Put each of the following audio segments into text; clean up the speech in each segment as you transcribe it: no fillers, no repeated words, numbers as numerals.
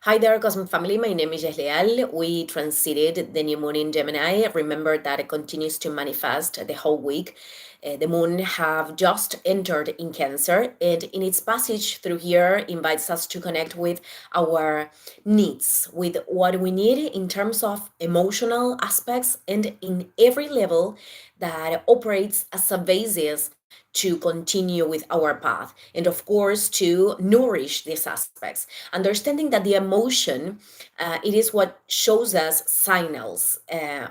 Hi there, Cosmic Family. My name is Leal. We transited the new moon in Gemini. Remember that it continues to manifest the whole week. The moon have just entered in Cancer, and in its passage through here invites us to connect with our needs, with what we need in terms of emotional aspects and in every level that operates as a basis to continue with our path, and of course to nourish these aspects, understanding that the emotion, it is what shows us signals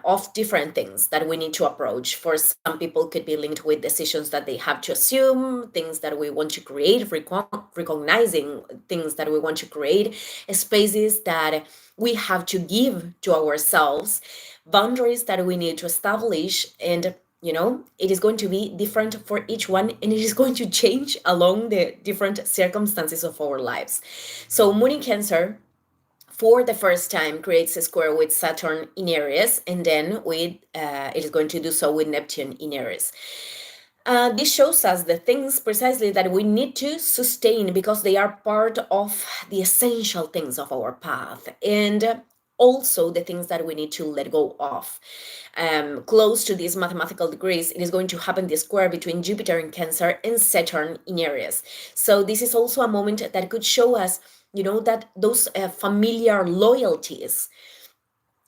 of different things that we need to approach. For some people could be linked with decisions that they have to assume, things that we want to create, recognizing things that we want to create, spaces that we have to give to ourselves, boundaries that we need to establish, and it is going to be different for each one, and it is going to change along the different circumstances of our lives. So moon in Cancer for the first time creates a square with Saturn in Aries, and then with it is going to do so with Neptune in Aries. This shows us the things precisely that we need to sustain because they are part of the essential things of our path, and also the things that we need to let go of. Close to these mathematical degrees, it is going to happen the square between Jupiter in Cancer and Saturn in Aries. So this is also a moment that could show us, that those familiar loyalties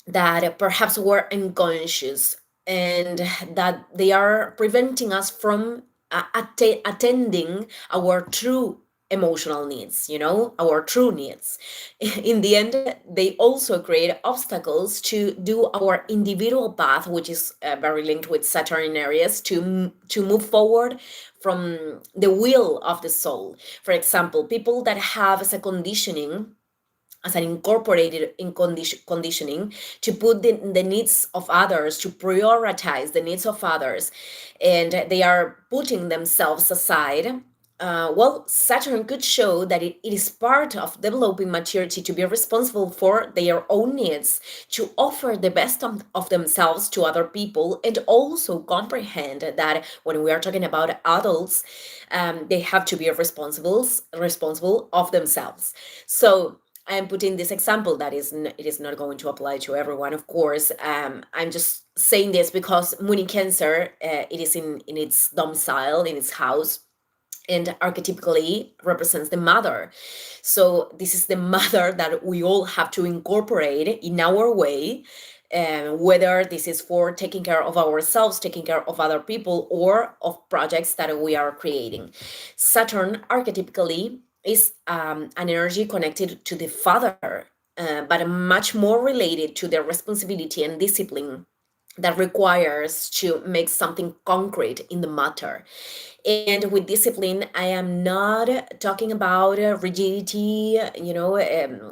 that perhaps were unconscious and that they are preventing us from attending our true emotional needs, our true needs. In the end, they also create obstacles to do our individual path, which is very linked with Saturn in Aries, to move forward from the will of the soul. For example, people that have as a conditioning, as an incorporated in conditioning, to put the needs of others, to prioritize the needs of others, and they are putting themselves aside. Well, Saturn could show that it is part of developing maturity to be responsible for their own needs, to offer the best of themselves to other people, and also comprehend that when we are talking about adults, they have to be responsible of themselves. So I am putting this example that it is not going to apply to everyone, of course. I'm just saying this because Moon in Cancer, it is in its domicile, in its house, and archetypically represents the mother. So this is the mother that we all have to incorporate in our way, whether this is for taking care of ourselves, taking care of other people, or of projects that we are creating. Saturn archetypically is an energy connected to the father, but much more related to the responsibility and discipline that requires to make something concrete in the matter. And with discipline, I am not talking about rigidity,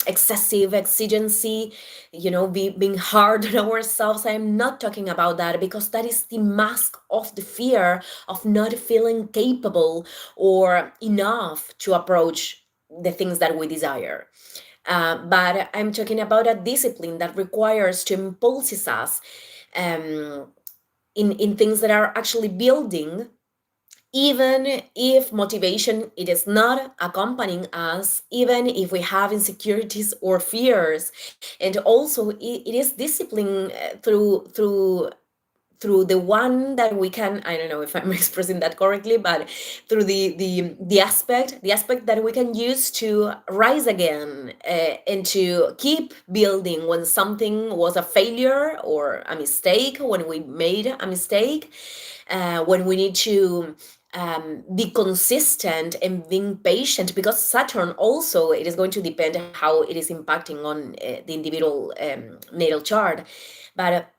excessive exigency, being hard on ourselves. I am not talking about that because that is the mask of the fear of not feeling capable or enough to approach the things that we desire. But I'm talking about a discipline that requires to impulses us in things that are actually building, even if motivation it is not accompanying us, even if we have insecurities or fears. And also it is discipline through the one that we can, I don't know if I'm expressing that correctly, but through the aspect that we can use to rise again, and to keep building when something was a failure or a mistake, when we made a mistake, when we need to be consistent and being patient, because Saturn also, it is going to depend how it is impacting on the individual natal chart, but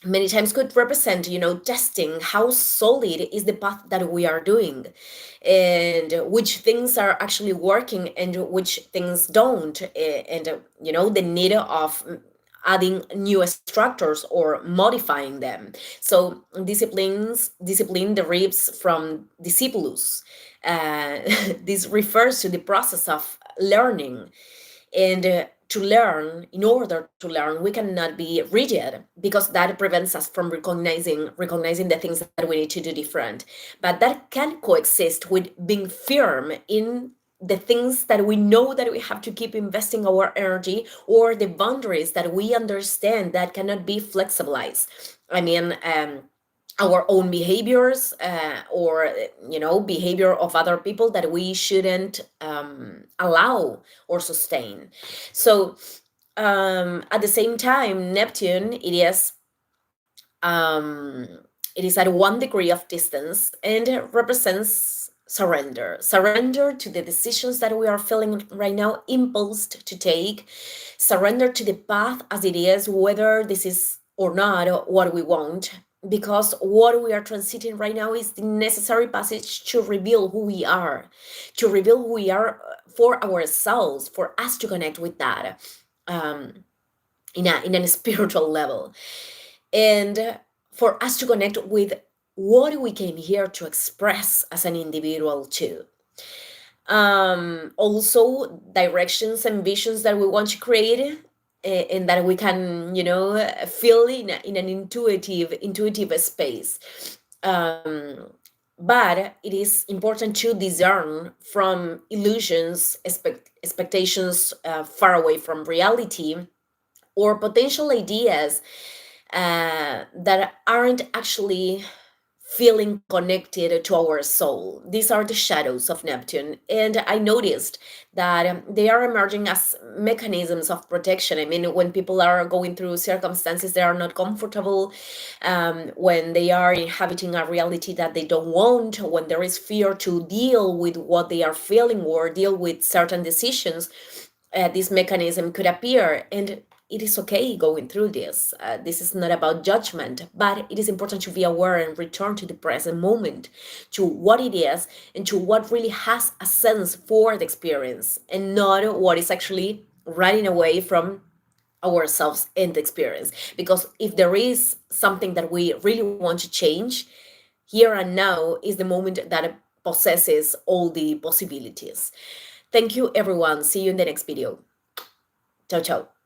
many times could represent, testing how solid is the path that we are doing, and which things are actually working and which things don't, and the need of adding new structures or modifying them. So discipline derives from discipulus. uh, this refers to the process of learning, and to learn, in order to learn, we cannot be rigid because that prevents us from recognizing the things that we need to do different. But that can coexist with being firm in the things that we know that we have to keep investing our energy, or the boundaries that we understand that cannot be flexibilized. I mean, our own behaviors, or behavior of other people that we shouldn't allow or sustain. So at the same time, Neptune, um, it is at 1 degree of distance, and it represents surrender to the decisions that we are feeling right now impulsed to take, surrender to the path as it is, whether this is or not what we want, because what we are transiting right now is the necessary passage to reveal who we are, to reveal who we are for ourselves, for us to connect with that um, in a spiritual level, and for us to connect with what we came here to express as an individual too. Also directions and visions that we want to create, and that we can feel in an intuitive space. um, but it is important to discern from illusions, expectations far away from reality, or potential ideas that aren't actually feeling connected to our soul. These are the shadows of Neptune. And I noticed that they are emerging as mechanisms of protection. I mean, when people are going through circumstances they are not comfortable, when they are inhabiting a reality that they don't want, when there is fear to deal with what they are feeling or deal with certain decisions, this mechanism could appear. And it is okay going through this. This is not about judgment, but it is important to be aware and return to the present moment, to what it is, and to what really has a sense for the experience, and not what is actually running away from ourselves and the experience. Because if there is something that we really want to change, here and now is the moment that possesses all the possibilities. Thank you, everyone. See you in the next video. Ciao, ciao.